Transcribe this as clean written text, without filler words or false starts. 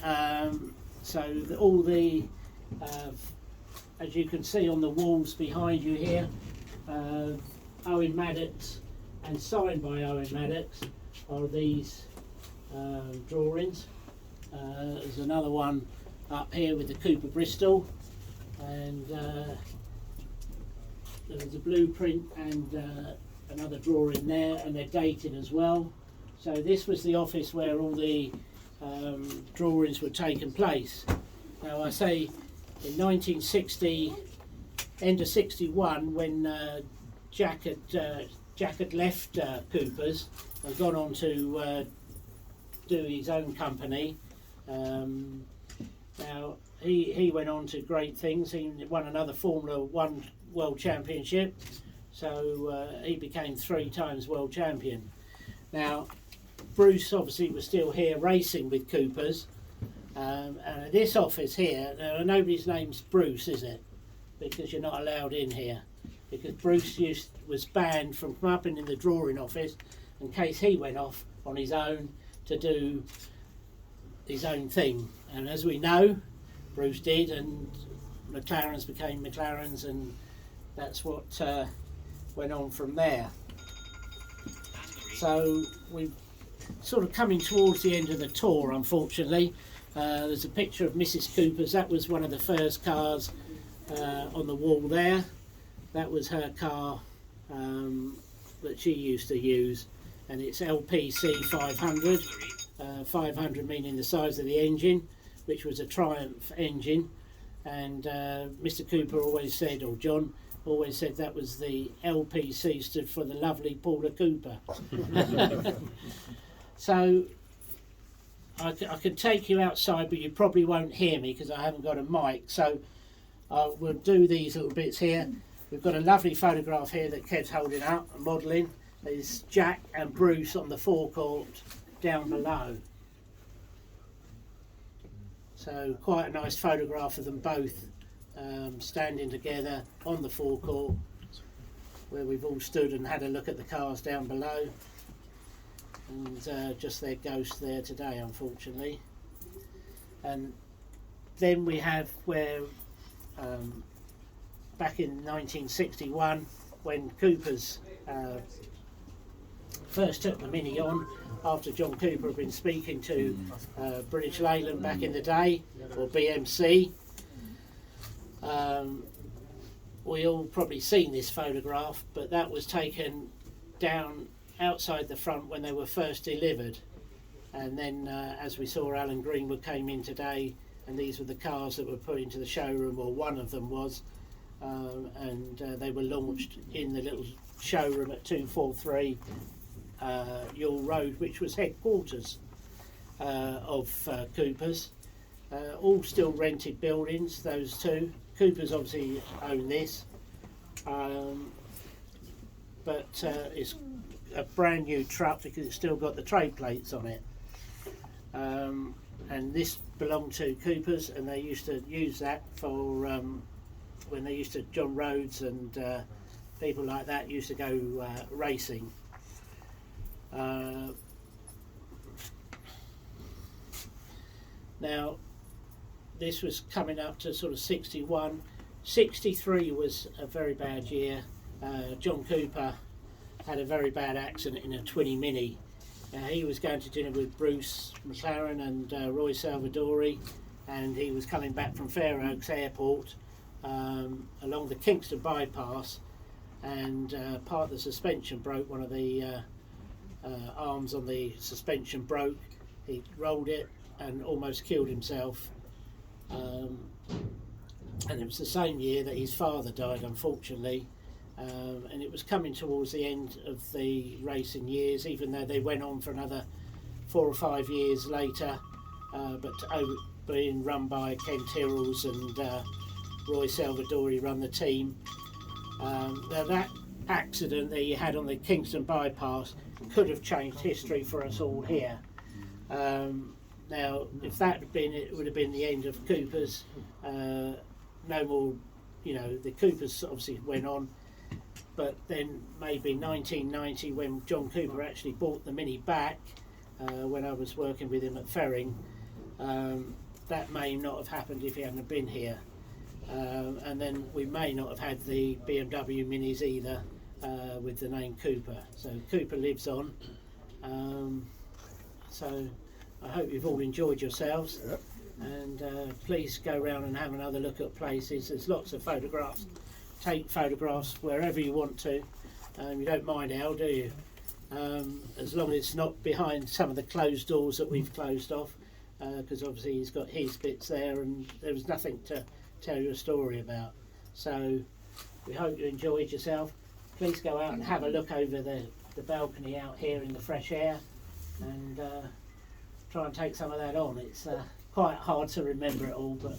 All the, as you can see on the walls behind you here, Owen Maddox and signed by Owen Maddox are these drawings. There's another one up here with the Cooper Bristol, and there's a blueprint and another drawing there, and they're dated as well. So this was the office where all the drawings were taking place. Now I say in 1960, end of 61, when Jack had left Cooper's and gone on to do his own company. Now he went on to great things. He won another Formula One World Championship, so he became 3 times world champion. Now Bruce obviously was still here racing with Cooper's, and this office here, nobody's name's Bruce, is it? Because you're not allowed in here, because Bruce was banned from coming up in the drawing office in case he went off on his own to do his own thing. And as we know, Bruce did, and McLarens became McLarens, and that's what went on from there. So we're sort of coming towards the end of the tour, unfortunately. There's a picture of Mrs. Cooper's. That was one of the first cars on the wall there. That was her car that she used to use, and it's LPC 500. 500 meaning the size of the engine, which was a Triumph engine, and Mr. Cooper always said, or John always said, that was the LPC stood for the lovely Paula Cooper. So I could take you outside, but you probably won't hear me because I haven't got a mic, so we'll do these little bits here. We've got a lovely photograph here that Kev's holding up, modelling. There's Jack and Bruce on the forecourt down below. So quite a nice photograph of them both standing together on the forecourt, where we've all stood and had a look at the cars down below, and just their ghost there today, unfortunately. And then we have where back in 1961, when Cooper's first took the Mini on, after John Cooper had been speaking to British Leyland back in the day, or BMC. We all probably seen this photograph, but that was taken down outside the front when they were first delivered. And then as we saw, Alan Greenwood came in today, and these were the cars that were put into the showroom, or one of them was, and they were launched in the little showroom at 243 Yule Road, which was headquarters of Cooper's. All still rented buildings, those two. Cooper's obviously own this, but it's a brand new truck because it's still got the trade plates on it. And this belonged to Cooper's, and they used to use that for when they used to, John Rhodes and people like that used to go racing. Now this was coming up to sort of 61. 63 was a very bad year. John Cooper had a very bad accident in a 20 Mini. He was going to dinner with Bruce McLaren and Roy Salvadori, and he was coming back from Fair Oaks Airport along the Kingston bypass, and part of the suspension broke. One of the arms on the suspension broke. He rolled it and almost killed himself. And it was the same year that his father died, unfortunately. And it was coming towards the end of the racing years, even though they went on for another 4 or 5 years later, but being run by Ken Tyrrells and Roy Salvadori run the team. Now that accident that he had on the Kingston bypass could have changed history for us all here. Now, if that had been, it would have been the end of Cooper's. No more, you know, the Coopers obviously went on, but then maybe 1990, when John Cooper actually bought the Mini back, when I was working with him at Ferring, That may not have happened if he hadn't have been here. And then we may not have had the BMW Minis either with the name Cooper. So Cooper lives on. So I hope you've all enjoyed yourselves. Yep. And please go round and have another look at places. There's lots of photographs. Take photographs wherever you want to. You don't mind, Al, do you? As long as it's not behind some of the closed doors that we've closed off, because obviously he's got his bits there and there was nothing to tell you a story about. So we hope you enjoyed yourself. Please go out and have a look over the balcony out here in the fresh air and try and take some of that on. It's quite hard to remember it all, but